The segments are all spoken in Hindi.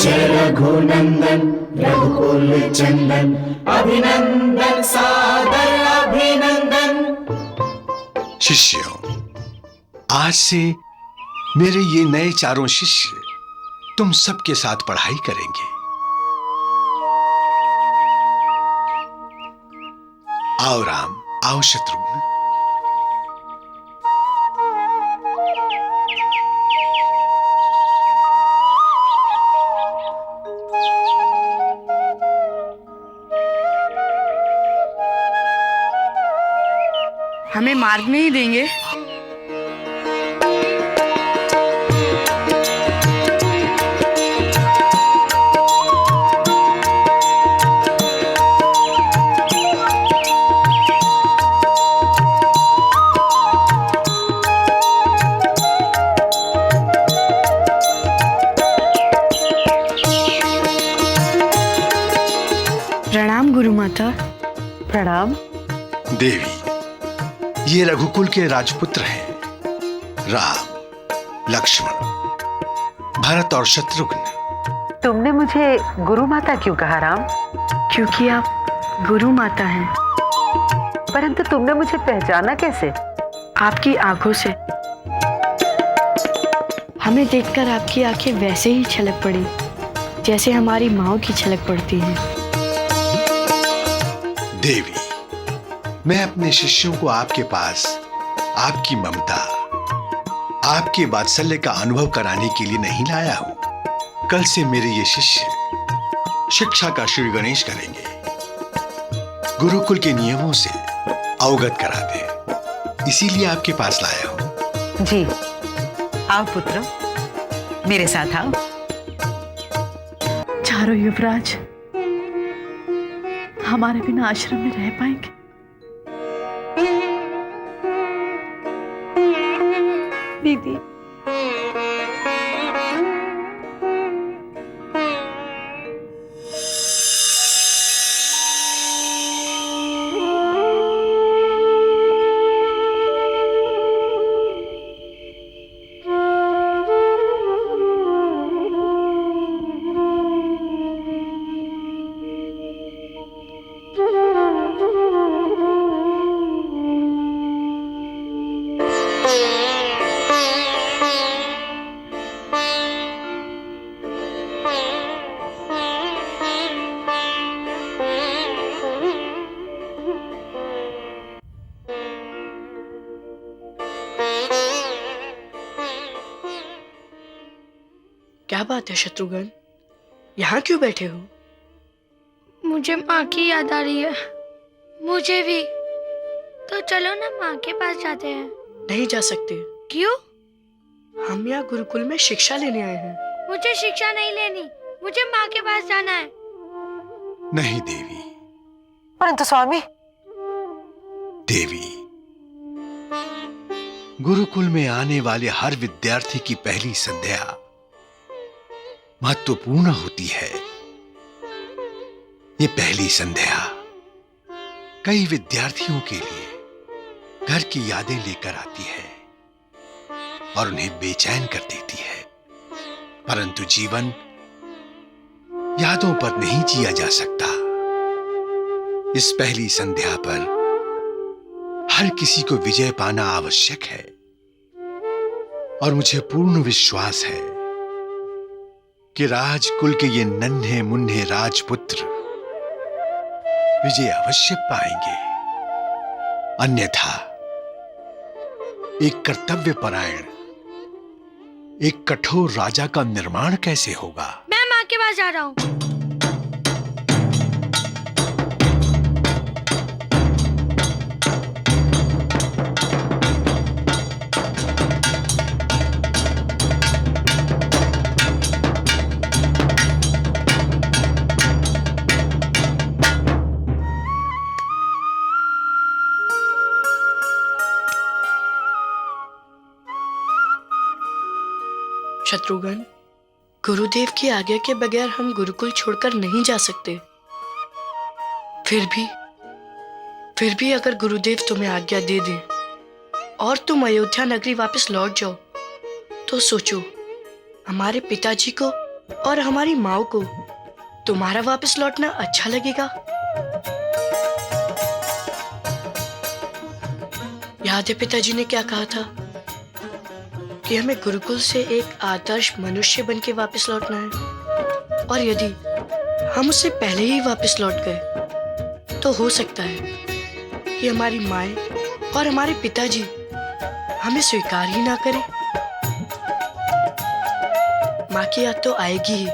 जय रघुनंदन रघुकुल चंदन, अभिनंदन सादर अभिनंदन। शिष्यों, आज से मेरे ये नए चारों शिष्य तुम सबके साथ पढ़ाई करेंगे। आओ राम, आओ शत्रुघ्न। हमें मार्ग नहीं देंगे? प्रणाम गुरु माता। प्रणाम। देवी, ये रघुकुल के राजपुत्र हैं, राम, लक्ष्मण, भरत और शत्रुघ्न। तुमने मुझे गुरु माता क्यों कहा राम? क्योंकि आप गुरु माता हैं। परंतु तुमने मुझे पहचाना कैसे? आपकी आंखों से। हमें देखकर आपकी आंखें वैसे ही छलक पड़ी जैसे हमारी माँओं की छलक पड़ती है। देवी, मैं अपने शिष्यों को आपके पास आपकी ममता, आपके वात्सल्य का अनुभव कराने के लिए नहीं लाया हूं। कल से मेरे ये शिष्य शिक्षा का श्री गणेश करेंगे, गुरुकुल के नियमों से अवगत करा दे, इसीलिए आपके पास लाया हूं। जी, आओ पुत्र, मेरे साथ आओ। चारों युवराज हमारे बिना आश्रम में रह पाएंगे? दीदी, क्या बात है शत्रुघ्न, यहाँ क्यों बैठे हो? मुझे माँ की याद आ रही है। मुझे भी। तो चलो ना माँ के पास जाते हैं। नहीं जा सकते। क्यों? हम यहाँ गुरुकुल में शिक्षा लेने आए हैं। मुझे शिक्षा नहीं लेनी, मुझे माँ के पास जाना है। नहीं देवी। परंतु स्वामी। देवी, गुरुकुल में आने वाले हर विद्यार्थी की पहली संध्या महत्वपूर्ण होती है। ये पहली संध्या कई विद्यार्थियों के लिए घर की यादें लेकर आती है और उन्हें बेचैन कर देती है। परंतु जीवन यादों पर नहीं जिया जा सकता। इस पहली संध्या पर हर किसी को विजय पाना आवश्यक है और मुझे पूर्ण विश्वास है कि राजकुल के ये नन्हे मुन्ने राजपुत्र विजय अवश्य पाएंगे। अन्यथा एक कर्तव्यपरायण, एक कठोर राजा का निर्माण कैसे होगा? मैं माँ के पास जा रहा हूँ। शत्रुघ्न, गुरुदेव की आज्ञा के बगैर हम गुरुकुल छोड़कर नहीं जा सकते। फिर भी अगर गुरुदेव तुम्हें आज्ञा दे दें और तुम अयोध्या नगरी वापस लौट जाओ तो सोचो, हमारे पिताजी को और हमारी माँ को तुम्हारा वापस लौटना अच्छा लगेगा? याद है पिताजी ने क्या कहा था कि हमें गुरुकुल से एक आदर्श मनुष्य बन के वापस लौटना है, और यदि हम उससे पहले ही वापस लौट गए तो हो सकता है कि हमारी माएं और हमारे पिताजी हमें स्वीकार ही ना करें। माँ की याद तो आएगी ही,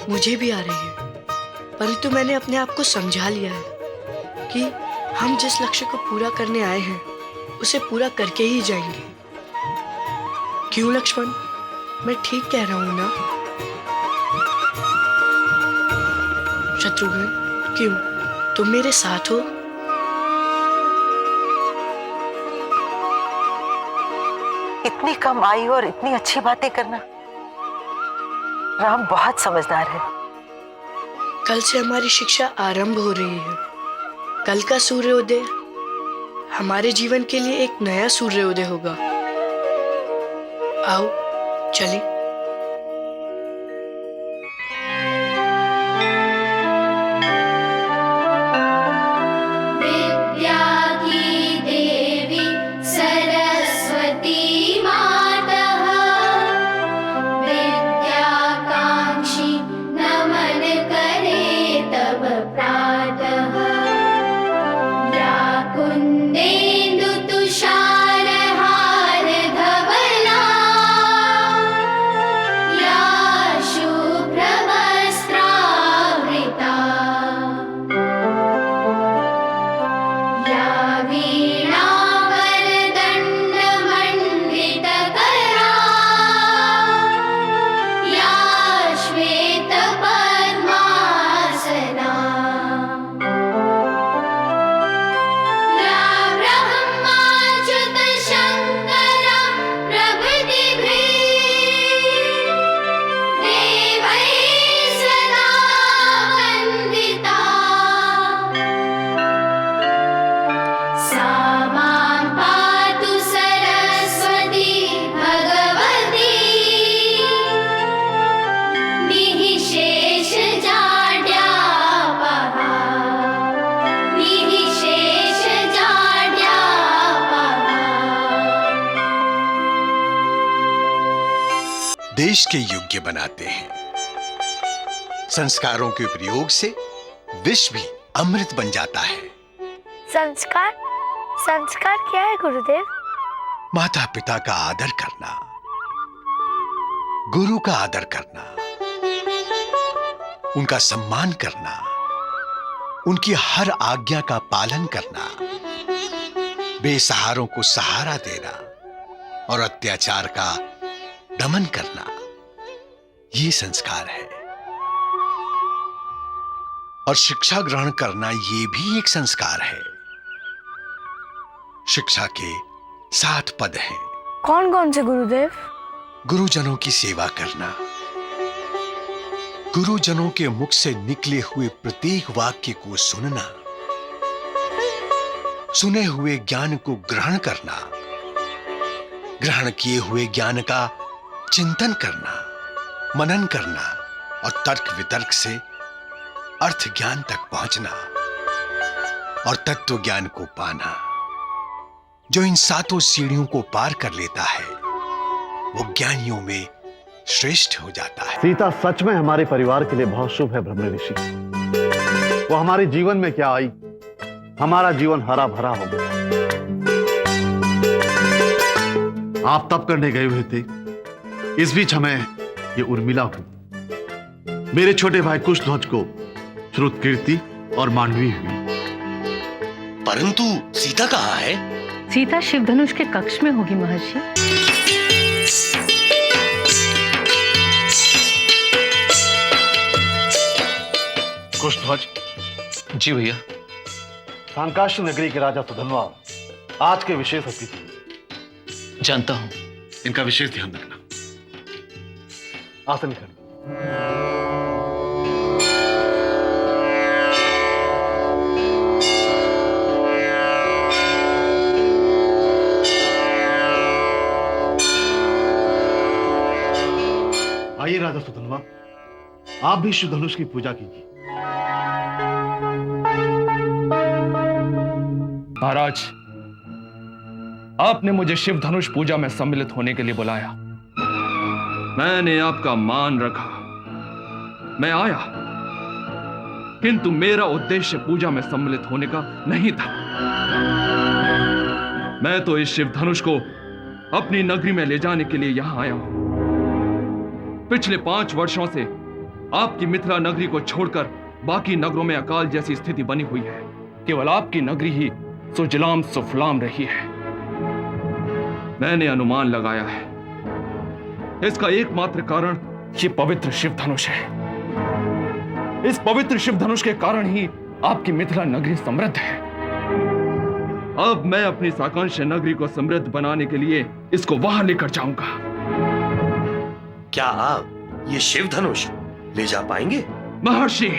मुझे भी आ रही है, परंतु मैंने अपने आप को समझा लिया है कि हम जिस लक्ष्य को पूरा करने आए हैं उसे पूरा करके ही जाएंगे। क्यों लक्ष्मण, मैं ठीक कह रहा हूं ना? शत्रुघ्न, क्यों तुम मेरे साथ हो? इतनी कम आयु और इतनी अच्छी बातें करना। राम बहुत समझदार है। कल से हमारी शिक्षा आरंभ हो रही है। कल का सूर्योदय हमारे जीवन के लिए एक नया सूर्योदय होगा। आओ चलें। विद्या की देवी सरस्वती मातः, विद्याकांक्षी नमन करे तब प्रातः। या कुन्देन्दु तुषार हार धवला, या शुभ्र वस्त्रावृता, या वीणा वरदण्ड मण्डितकरा, या श्वेत पद्मासना, या ब्रह्माच्युत शङ्कर प्रभृतिभिः देवैः सदा वन्दिता। सा मां पातु सरस्वती भगवती, निःशेष जाड्यापहा, निःशेष जाड्यापहा। देश के योग्य बनाते हैं। संस्कारों के प्रयोग से विश्व भी अमृत बन जाता है। संस्कार? संस्कार क्या है गुरुदेव? माता पिता का आदर करना, गुरु का आदर करना, उनका सम्मान करना, उनकी हर आज्ञा का पालन करना, बेसहारों को सहारा देना और अत्याचार का दमन करना, ये संस्कार है। और शिक्षा ग्रहण करना ये भी एक संस्कार है। शिक्षा के 7 पद हैं। कौन कौन से गुरुदेव? गुरुजनों की सेवा करना, गुरुजनों के मुख से निकले हुए प्रत्येक वाक्य को सुनना, सुने हुए ज्ञान को ग्रहण करना, ग्रहण किए हुए ज्ञान का चिंतन करना, मनन करना और तर्क वितर्क से अर्थ ज्ञान तक पहुंचना और तत्व ज्ञान को पाना। जो इन 7 सीढ़ियों को पार कर लेता है वो ज्ञानियों में श्रेष्ठ हो जाता है। सीता सच में हमारे परिवार के लिए बहुत शुभ है ब्रह्म ऋषि। वो हमारे जीवन में क्या आई, हमारा जीवन हरा भरा हो गया। आप तप करने गए हुए थे, इस बीच हमें ये उर्मिला हुई। मेरे छोटे भाई कुशध्वज को श्रुतकीर्ति और मांडवी हुई। परंतु सीता कहाँ है? सीता शिवधनुष के कक्ष में होगी महर्षि। कुशध्वज। जी भैया। सांकाशी नगरी के राजा सुधनवा आज के विशेष अतिथि हैं। जानता हूं। इनका विशेष ध्यान रखना। आसन कर। आइए राजा सुधनवा, आप भी शिव धनुष की पूजा कीजिए। महाराज, आपने मुझे शिव धनुष पूजा में सम्मिलित होने के लिए बुलाया। मैंने आपका मान रखा, मैं आया, किंतु मेरा उद्देश्य पूजा में सम्मिलित होने का नहीं था। मैं तो इस शिव धनुष को अपनी नगरी में ले जाने के लिए यहां आया हूं। पिछले 5 वर्षों से आपकी मिथिला नगरी को छोड़कर बाकी नगरों में अकाल जैसी स्थिति बनी हुई है। केवल आपकी नगरी ही सुजलाम सुफलाम रही है। मैंने अनुमान लगाया है, इसका एकमात्र कारण ये पवित्र शिव धनुष है। इस पवित्र शिव धनुष के कारण ही आपकी मिथिला नगरी समृद्ध है। अब मैं अपनी साकांक्ष नगरी को समृद्ध बनाने के लिए इसको वहां लेकर जाऊंगा। क्या आप ये शिव धनुष ले जा पाएंगे? महर्षि,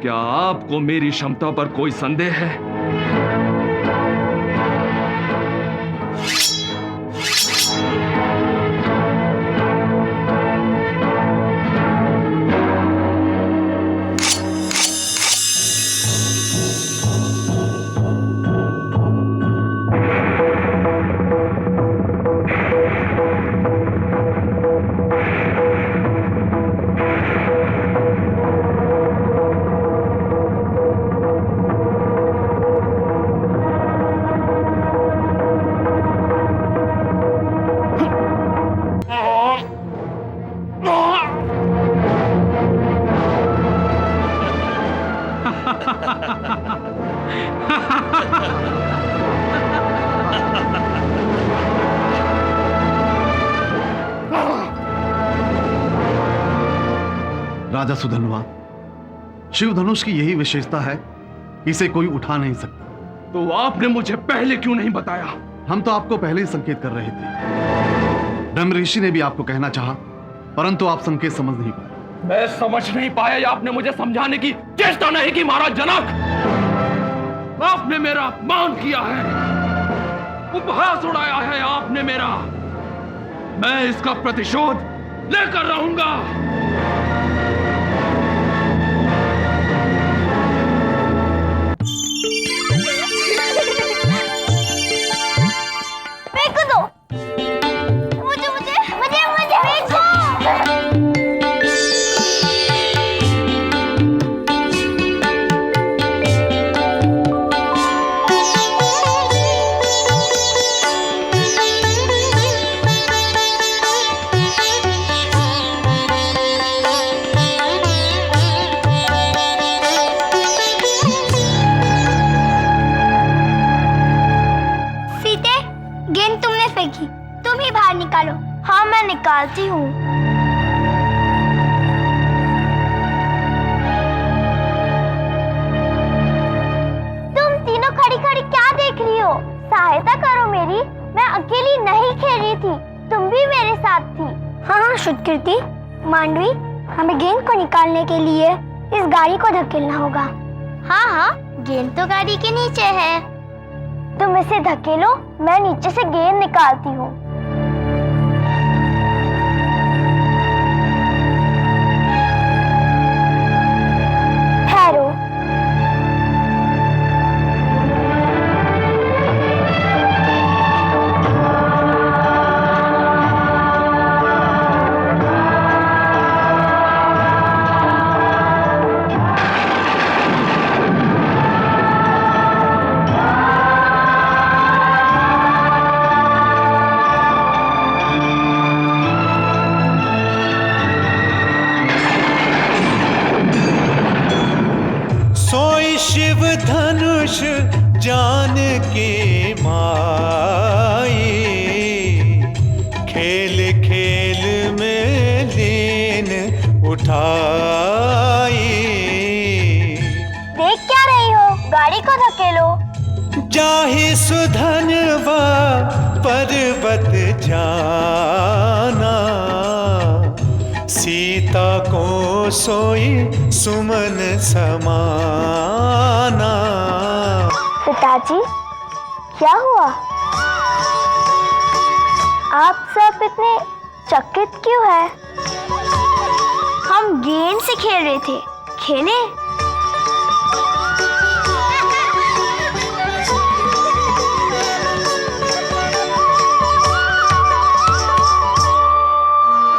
क्या आपको मेरी क्षमता पर कोई संदेह है? राजा सुधनवा, शिव धनुष की यही विशेषता है, इसे कोई उठा नहीं सकता। तो आपने मुझे पहले क्यों नहीं बताया? हम तो आपको पहले ही संकेत कर रहे थे। ब्रह्म ऋषि ने भी आपको कहना चाहा, परंतु आप संकेत समझ नहीं पाए। मैं समझ नहीं पाया या आपने मुझे समझाने की चेष्टा नहीं की? महाराज जनक, आपने मेरा अपमान किया है, उपहास उड़ाया है आपने मेरा। मैं इसका प्रतिशोध लेकर रहूंगा। हाँ, मैं निकालती हूँ। तुम तीनों खड़ी खड़ी क्या देख रही हो? सहायता करो मेरी, मैं अकेली नहीं खेल रही थी, तुम भी मेरे साथ थी। हाँ श्रुतकीर्ति, मांडवी, हमें गेंद को निकालने के लिए इस गाड़ी को धकेलना होगा। हाँ हाँ, गेंद तो गाड़ी के नीचे है। तुम इसे धकेलो, मैं नीचे से गेंद निकालती हूँ। शिव धनुष जान के माए, खेल खेल में लीन उठाए। देख क्या रही हो? गाड़ी को धकेलो। जाहि सुधनवा पर्वत जाना, सीता को सोई सुमन समाना। पिताजी, क्या हुआ? आप सब इतने चकित क्यों है? हम गेंद से खेल रहे थे, खेले?